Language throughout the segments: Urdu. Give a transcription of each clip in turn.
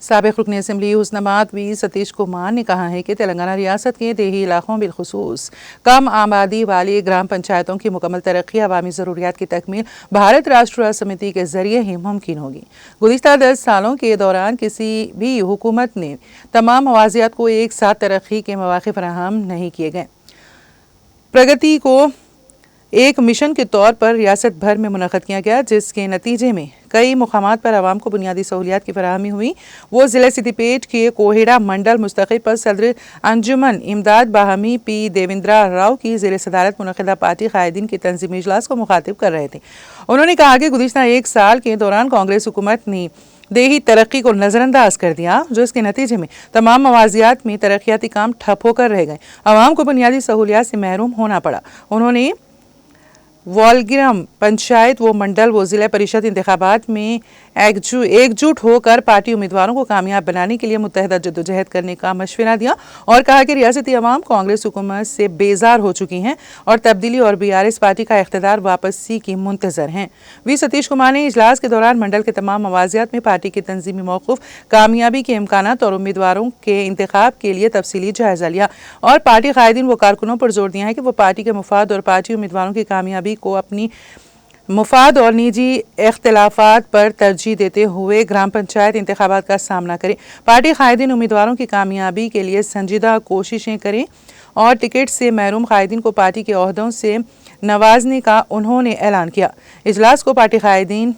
سابق رکن اسمبلی حسنآباد وی ستیش کمار نے کہا ہے کہ تلنگانہ ریاست کے دیہی علاقوں بالخصوص کم آبادی والی گرام پنچایتوں کی مکمل ترقی عوامی ضروریات کی تکمیل بھارت راشٹریہ سمیتی کے ذریعے ہی ممکن ہوگی۔ گزشتہ 10 سالوں کے دوران کسی بھی حکومت نے تمام موازیات کو ایک ساتھ ترقی کے مواقع فراہم نہیں کیے گئے۔ پرگتی کو ایک مشن کے طور پر ریاست بھر میں منعقد کیا گیا، جس کے نتیجے میں کئی مقامات پر عوام کو بنیادی سہولیات کی فراہمی ہوئی۔ وہ ضلع سدی پیٹ کے کوہیڑا منڈل مستقل پر صدر انجمن امداد باہمی پی دیویندرا راؤ کی زیر صدارت منعقدہ پارٹی قائدین کے تنظیمی اجلاس کو مخاطب کر رہے تھے۔ انہوں نے کہا کہ گزشتہ 1 سال کے دوران کانگریس حکومت نے دیہی ترقی کو نظر انداز کر دیا، جس کے نتیجے میں تمام موازیات میں ترقیاتی کام ٹھپ ہو کر رہ گئے، عوام کو بنیادی سہولیات سے محروم ہونا پڑا۔ انہوں نے والگرام پنچایت و منڈل و ضلع پریشد انتخابات میں ایک جٹ ہو کر پارٹی امیدواروں کو کامیاب بنانے کے لیے متحدہ جدوجہد کرنے کا مشورہ دیا اور کہا کہ ریاستی عوام کانگریس حکومت سے بیزار ہو چکی ہیں اور تبدیلی اور BRS پارٹی کا اقتدار واپسی کی منتظر ہیں۔ وی ستیش کمار نے اجلاس کے دوران منڈل کے تمام موازیات میں پارٹی کے تنظیمی موقف، کامیابی کے امکانات اور امیدواروں کے انتخاب کے لیے تفصیلی جائزہ لیا اور پارٹی قائدین و کارکنوں پر زور دیا ہے کہ وہ پارٹی کے مفاد اور پارٹی امیدواروں کی کامیابی کو اپنی مفاد اور نجی اختلافات پر ترجیح دیتے ہوئے گرام پنچایت انتخابات کا سامنا کریں۔ پارٹی قائدین امیدواروں کی کامیابی کے لیے سنجیدہ کوششیں کریں اور ٹکٹ سے محروم قائدین کو پارٹی کے عہدوں سے نوازنے کا انہوں نے اعلان کیا۔ اجلاس کو پارٹی قائدین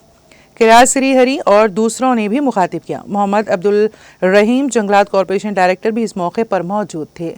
کیراج سری ہری اور دوسروں نے بھی مخاطب کیا۔ محمد عبدالرحیم جنگلات کارپوریشن ڈائریکٹر بھی اس موقع پر موجود تھے۔